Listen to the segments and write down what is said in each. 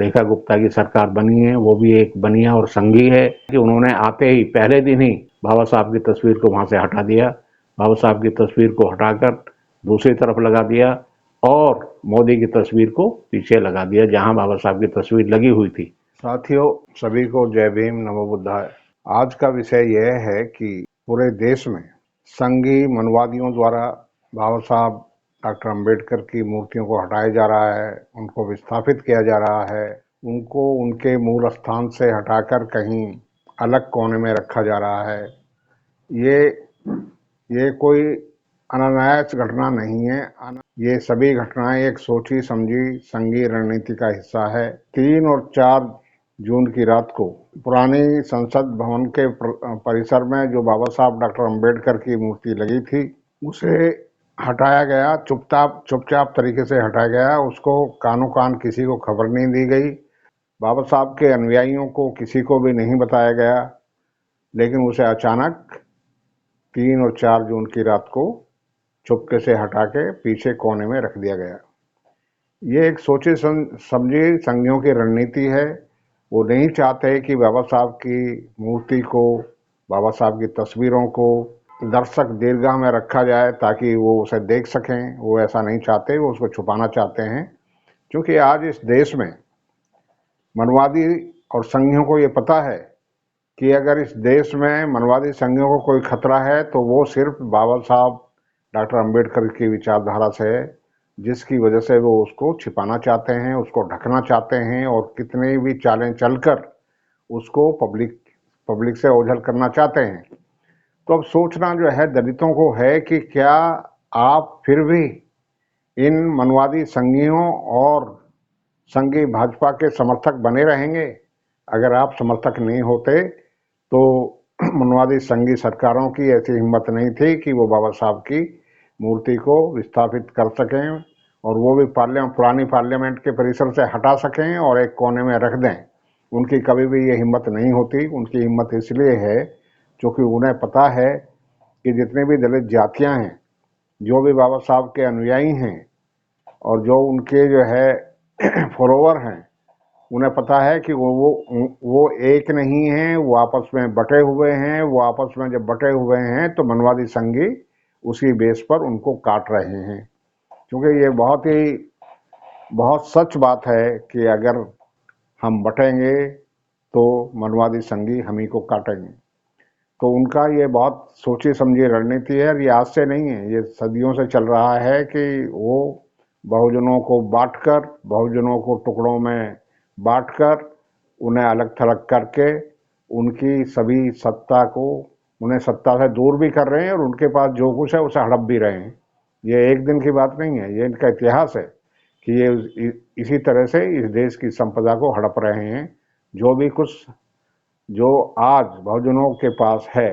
रेखा गुप्ता की सरकार बनी है वो भी एक बनिया और संघी है कि उन्होंने आते ही पहले दिन ही बाबा साहब की तस्वीर को वहां से हटा दिया, बाबा साहब की तस्वीर को हटाकर दूसरी तरफ लगा दिया और मोदी की तस्वीर को पीछे लगा दिया जहां बाबा साहब की तस्वीर लगी हुई थी। साथियों, सभी को जय भीम, नमो बुद्धाय। आज का विषय यह है कि पूरे देश में संघी मनवादियों द्वारा बाबा साहब डॉक्टर अंबेडकर की मूर्तियों को हटाया जा रहा है, उनको विस्थापित किया जा रहा है, उनको उनके मूल स्थान से हटाकर कहीं अलग कोने में रखा जा रहा है। ये कोई अनायास घटना नहीं है। ये सभी घटनाएं एक सोची समझी संघीय रणनीति का हिस्सा है। 3 और 4 जून की रात को पुरानी संसद भवन के परिसर में जो बाबा साहब डॉक्टर अंबेडकर की मूर्ति लगी थी उसे हटाया गया, चुपचाप तरीके से हटाया गया। उसको कानो कान किसी को खबर नहीं दी गई, बाबा साहब के अनुयायियों को किसी को भी नहीं बताया गया, लेकिन उसे अचानक 3 और 4 जून की रात को चुपके से हटा के पीछे कोने में रख दिया गया। ये एक सोची समझी संघियों की रणनीति है। वो नहीं चाहते कि बाबा साहब की मूर्ति को, बाबा साहब की तस्वीरों को दर्शक दीर्घा में रखा जाए ताकि वो उसे देख सकें। वो ऐसा नहीं चाहते, वो उसको छुपाना चाहते हैं, क्योंकि आज इस देश में मनवादी और संघियों को ये पता है कि अगर इस देश में मनवादी संघियों को कोई खतरा है तो वो सिर्फ बाबा साहब डॉक्टर अंबेडकर की विचारधारा से है, जिसकी वजह से वो उसको छिपाना चाहते हैं, उसको ढकना चाहते हैं और कितनी भी चालें चलकर उसको पब्लिक से ओझल करना चाहते हैं। तो अब सोचना जो है दलितों को है कि क्या आप फिर भी इन मनवादी संघियों और संघी भाजपा के समर्थक बने रहेंगे? अगर आप समर्थक नहीं होते तो मनवादी संघी सरकारों की ऐसी हिम्मत नहीं थी कि वो बाबा साहब की मूर्ति को विस्थापित कर सकें और वो भी पुरानी पार्लियामेंट के परिसर से हटा सकें और एक कोने में रख दें। उनकी कभी भी ये हिम्मत नहीं होती। उनकी हिम्मत इसलिए है क्योंकि उन्हें पता है कि जितनी भी दलित जातियां हैं, जो भी बाबा साहब के अनुयायी हैं और जो उनके जो है फॉलोवर हैं, उन्हें पता है कि वो एक नहीं हैं, वो आपस में बटे हुए हैं। वो आपस में जब बटे हुए हैं तो मनवादी संघी उसी बेस पर उनको काट रहे हैं, क्योंकि ये बहुत सच बात है कि अगर हम बटेंगे तो मनवादी संघी हम ही को काटेंगे। तो उनका ये बहुत सोची समझी रणनीति है और ये आज से नहीं है, ये सदियों से चल रहा है कि वो बहुजनों को बांटकर, बहुजनों को टुकड़ों में बांटकर, उन्हें अलग थलग करके उनकी सभी सत्ता को, उन्हें सत्ता से दूर भी कर रहे हैं और उनके पास जो कुछ है उसे हड़प भी रहे हैं। ये एक दिन की बात नहीं है, ये इनका इतिहास है कि ये इसी तरह से इस देश की संपदा को हड़प रहे हैं। जो भी कुछ जो आज बहुजनों के पास है,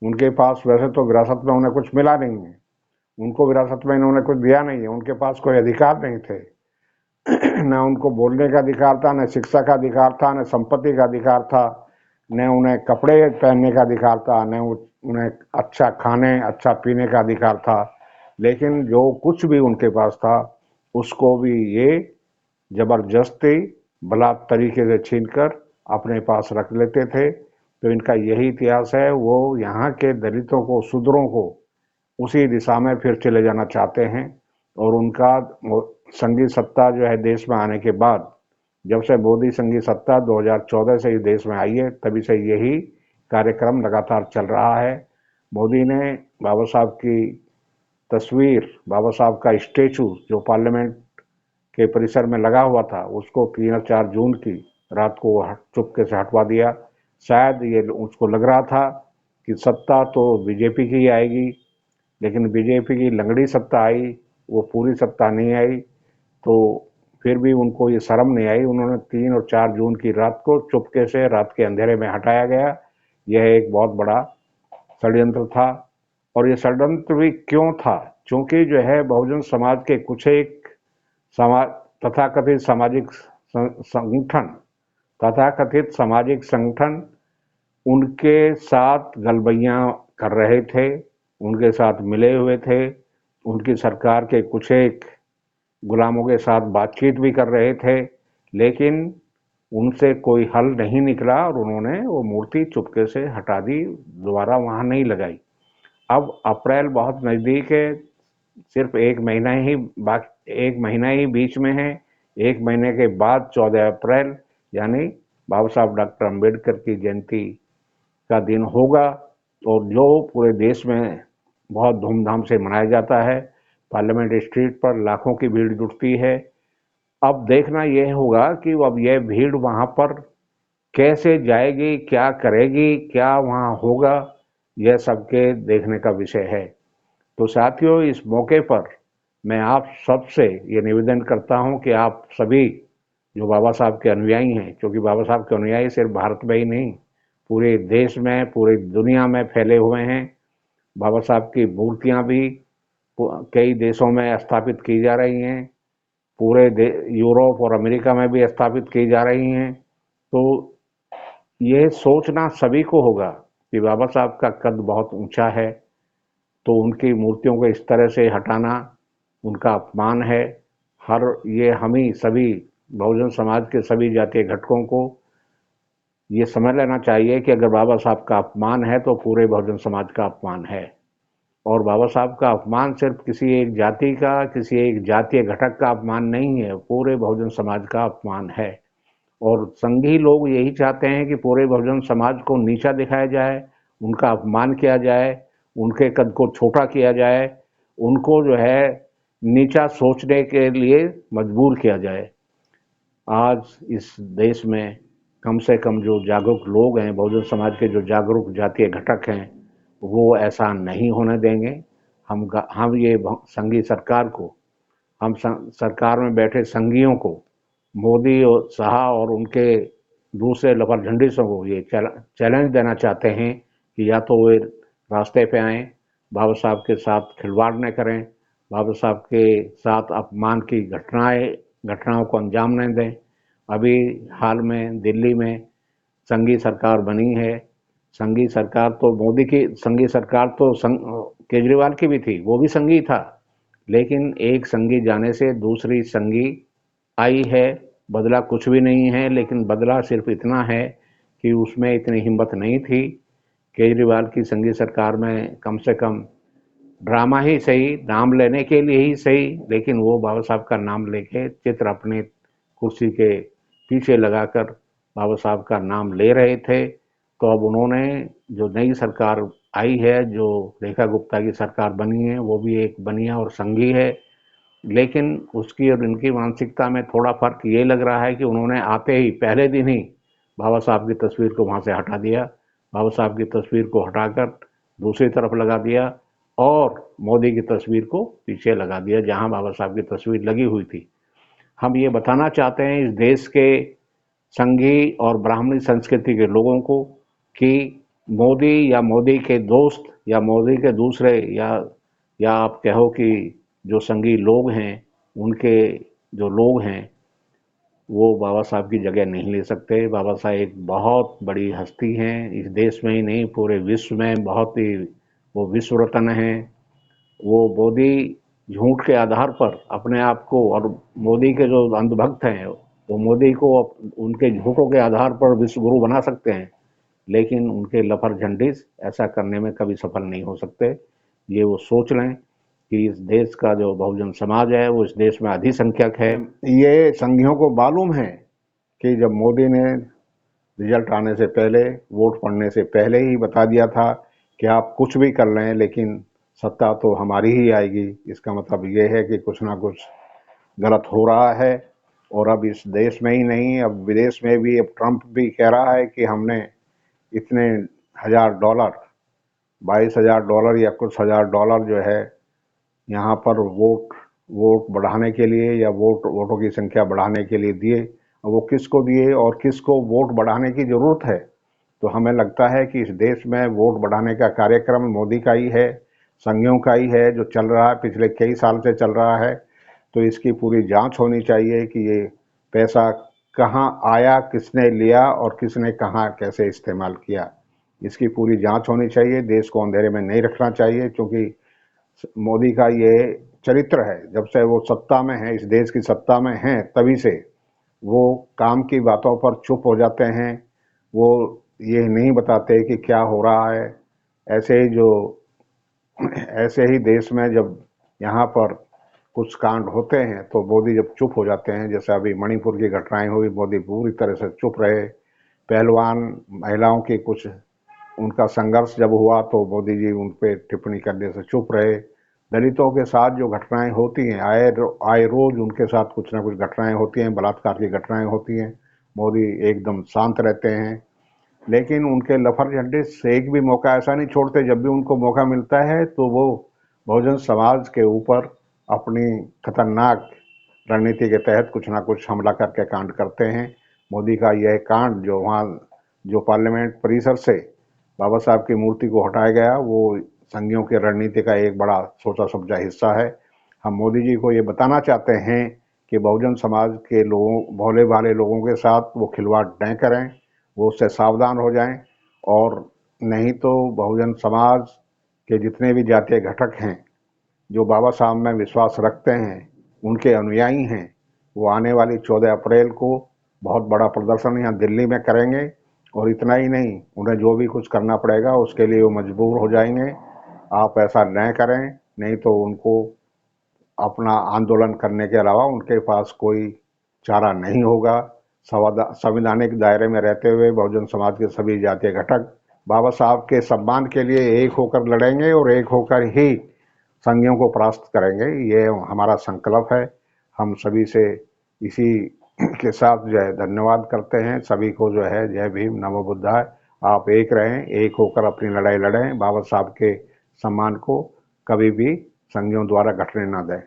उनके पास वैसे तो विरासत में उन्हें कुछ मिला नहीं है, उनको विरासत में इन्होंने कुछ दिया नहीं है, उनके पास कोई अधिकार नहीं थे। न उनको बोलने का अधिकार था, न शिक्षा का अधिकार था, न संपत्ति का अधिकार था, न उन्हें कपड़े पहनने का अधिकार था, न उन्हें अच्छा खाने अच्छा पीने का अधिकार था। लेकिन जो कुछ भी उनके पास था उसको भी ये जबरदस्ती बलात् तरीके से छीनकर अपने पास रख लेते थे। तो इनका यही इतिहास है। वो यहाँ के दलितों को, शूद्रों को उसी दिशा में फिर चले जाना चाहते हैं और उनका संघी सत्ता जो है देश में आने के बाद, जब से मोदी संघी सत्ता 2014 से इस देश में आई है, तभी से यही कार्यक्रम लगातार चल रहा है। मोदी ने बाबा साहब की तस्वीर, बाबा साहब का स्टेचू जो पार्लियामेंट के परिसर में लगा हुआ था, उसको 3 और 4 जून की रात को चुपके से हटवा दिया। शायद ये उसको लग रहा था कि सत्ता तो बीजेपी की आएगी, लेकिन बीजेपी की लंगड़ी सत्ता आई, वो पूरी सत्ता नहीं आई। तो फिर भी उनको ये शर्म नहीं आई, उन्होंने 3 और 4 जून की रात को चुपके से रात के अंधेरे में हटाया गया। यह एक बहुत बड़ा षड्यंत्र था। और ये षड्यंत्र भी क्यों था? क्योंकि जो है बहुजन समाज के कुछ एक तथाकथित सामाजिक संगठन उनके साथ गलबैयां कर रहे थे, उनके साथ मिले हुए थे, उनकी सरकार के कुछ एक गुलामों के साथ बातचीत भी कर रहे थे। लेकिन उनसे कोई हल नहीं निकला और उन्होंने वो मूर्ति चुपके से हटा दी, दोबारा वहाँ नहीं लगाई। अब अप्रैल बहुत नज़दीक है, सिर्फ एक महीना ही बीच में है। एक महीने के बाद 14 अप्रैल यानी बाबा साहब डॉक्टर अम्बेडकर की जयंती का दिन होगा, और जो पूरे देश में बहुत धूमधाम से मनाया जाता है। पार्लियामेंट स्ट्रीट पर लाखों की भीड़ जुटती है। अब देखना यह होगा कि अब यह भीड़ वहाँ पर कैसे जाएगी, क्या करेगी, क्या वहाँ होगा, यह सबके देखने का विषय है। तो साथियों, इस मौके पर मैं आप सबसे ये निवेदन करता हूँ कि आप सभी जो बाबा साहब के अनुयायी हैं, क्योंकि बाबा साहब के अनुयायी सिर्फ भारत में ही नहीं, पूरे देश में, पूरी दुनिया में फैले हुए हैं। बाबा साहब की मूर्तियाँ भी कई देशों में स्थापित की जा रही हैं, पूरे यूरोप और अमेरिका में भी स्थापित की जा रही हैं। तो ये सोचना सभी को होगा कि बाबा साहब का कद बहुत ऊंचा है, तो उनकी मूर्तियों को इस तरह से हटाना उनका अपमान है। ये हम ही सभी बहुजन समाज के सभी जातीय घटकों को ये समझ लेना चाहिए कि अगर बाबा साहब का अपमान है तो पूरे बहुजन समाज का अपमान है। और बाबा साहब का अपमान सिर्फ किसी एक जाति का, किसी एक जातीय घटक का अपमान नहीं है, पूरे बहुजन समाज का अपमान है। और संघी लोग यही चाहते हैं कि पूरे बहुजन समाज को नीचा दिखाया जाए, उनका अपमान किया जाए, उनके कद को छोटा किया जाए, उनको जो है नीचा सोचने के लिए मजबूर किया जाए। आज इस देश में कम से कम जो जागरूक लोग हैं, बहुजन समाज के जो जागरूक जातीय घटक हैं, वो ऐसा नहीं होने देंगे। हम ये संघी सरकार को, हम सरकार में बैठे संघियों को, मोदी और शाह और उनके दूसरे लफरझंडिसों को ये चैलेंज देना चाहते हैं कि या तो वे रास्ते पे आएँ, बाबा साहब के साथ खिलवाड़ न करें, बाबा साहब के साथ अपमान की घटनाओं को अंजाम न दें। अभी हाल में दिल्ली में संघी सरकार बनी है। संघी सरकार तो केजरीवाल की भी थी, वो भी संघी था, लेकिन एक संघी जाने से दूसरी संघी आई है। बदला कुछ भी नहीं है, लेकिन बदला सिर्फ इतना है कि उसमें इतनी हिम्मत नहीं थी। केजरीवाल की संघी सरकार में कम से कम ड्रामा ही सही, नाम लेने के लिए ही सही, लेकिन वो बाबा साहब का नाम लेके चित्र अपने कुर्सी के पीछे लगाकर बाबा साहब का नाम ले रहे थे। तो अब उन्होंने जो नई सरकार आई है, जो रेखा गुप्ता की सरकार बनी है, वो भी एक बनिया और संघी है, लेकिन उसकी और इनकी मानसिकता में थोड़ा फर्क ये लग रहा है कि उन्होंने आते ही पहले दिन ही बाबा साहब की तस्वीर को वहाँ से हटा दिया, बाबा साहब की तस्वीर को हटाकर दूसरी तरफ लगा दिया और मोदी की तस्वीर को पीछे लगा दिया जहाँ बाबा साहब की तस्वीर लगी हुई थी। हम ये बताना चाहते हैं इस देश के संघी और ब्राह्मणी संस्कृति के लोगों को कि मोदी या मोदी के दोस्त या मोदी के दूसरे या आप कहो कि जो संघी लोग हैं, उनके जो लोग हैं, वो बाबा साहब की जगह नहीं ले सकते। बाबा साहब एक बहुत बड़ी हस्ती हैं, इस देश में ही नहीं पूरे विश्व में बहुत ही वो विश्व रत्न हैं। वो मोदी झूठ के आधार पर अपने आप को, और मोदी के जो अंधभक्त हैं वो मोदी को उनके झूठों के आधार पर विश्व गुरु बना सकते हैं, लेकिन उनके लफरझंडिस ऐसा करने में कभी सफल नहीं हो सकते। ये वो सोच लें कि इस देश का जो बहुजन समाज है वो इस देश में अधिसंख्यक है। ये संघियों को मालूम है कि जब मोदी ने रिजल्ट आने से पहले, वोट पड़ने से पहले ही बता दिया था कि आप कुछ भी कर लें लेकिन सत्ता तो हमारी ही आएगी, इसका मतलब ये है कि कुछ ना कुछ गलत हो रहा है। और अब इस देश में ही नहीं, अब विदेश में भी, अब ट्रंप भी कह रहा है कि हमने इतने $1000, $22,000 या कुछ $1000 जो है यहाँ पर वोट बढ़ाने के लिए या वोटों की संख्या बढ़ाने के लिए दिए। वो किसको दिए और किसको वोट बढ़ाने की ज़रूरत है? तो हमें लगता है कि इस देश में वोट बढ़ाने का कार्यक्रम मोदी का ही है, संघियों का ही है, जो चल रहा है, पिछले कई साल से चल रहा है। तो इसकी पूरी जांच होनी चाहिए कि ये पैसा कहाँ आया, किसने लिया और किसने कहाँ कैसे इस्तेमाल किया। इसकी पूरी जांच होनी चाहिए। देश को अंधेरे में नहीं रखना चाहिए, क्योंकि मोदी का ये चरित्र है। जब से वो सत्ता में है, इस देश की सत्ता में हैं, तभी से वो काम की बातों पर चुप हो जाते हैं, वो ये नहीं बताते कि क्या हो रहा है। ऐसे ही जो ऐसे ही देश में जब यहाँ पर कुछ कांड होते हैं तो मोदी जब चुप हो जाते हैं, जैसे अभी मणिपुर की घटनाएं हुई, मोदी पूरी तरह से चुप रहे। पहलवान महिलाओं की कुछ उनका संघर्ष जब हुआ तो मोदी जी उन पर टिप्पणी करने से चुप रहे। दलितों के साथ जो घटनाएं होती हैं, आए रोज उनके साथ कुछ ना कुछ घटनाएं होती हैं, बलात्कार की घटनाएं होती हैं, मोदी एकदम शांत रहते हैं। लेकिन उनके लफर झंडे से एक भी मौका ऐसा नहीं छोड़ते, जब भी उनको मौका मिलता है तो वो बहुजन समाज के ऊपर अपनी खतरनाक रणनीति के तहत कुछ ना कुछ हमला करके कांड करते हैं। मोदी का यह कांड जो वहाँ जो पार्लियामेंट परिसर से बाबा साहब की मूर्ति को हटाया गया, वो संघियों की रणनीति का एक बड़ा सोचा समझा हिस्सा है। हम मोदी जी को ये बताना चाहते हैं कि बहुजन समाज के लोगों, भोले भाले लोगों के साथ वो खिलवाड़ न करें, वो उससे सावधान हो जाएं। और नहीं तो बहुजन समाज के जितने भी जातीय घटक हैं जो बाबा साहब में विश्वास रखते हैं, उनके अनुयायी हैं, वो आने वाली 14 अप्रैल को बहुत बड़ा प्रदर्शन यहाँ दिल्ली में करेंगे। और इतना ही नहीं, उन्हें जो भी कुछ करना पड़ेगा उसके लिए वो मजबूर हो जाएंगे। आप ऐसा न करें, नहीं तो उनको अपना आंदोलन करने के अलावा उनके पास कोई चारा नहीं होगा। संवैधानिक दायरे में रहते हुए बहुजन समाज के सभी जातीय घटक बाबा साहब के सम्मान के लिए एक होकर लड़ेंगे और एक होकर ही संघियों को परास्त करेंगे। ये हमारा संकल्प है। हम सभी से इसी के साथ जो है धन्यवाद करते हैं। सभी को जो है जय भीम, नमो बुद्धाय। आप एक रहें, एक होकर अपनी लड़ाई लड़ें, बाबा साहब के सम्मान को कभी भी संघियों द्वारा घटने ना दें।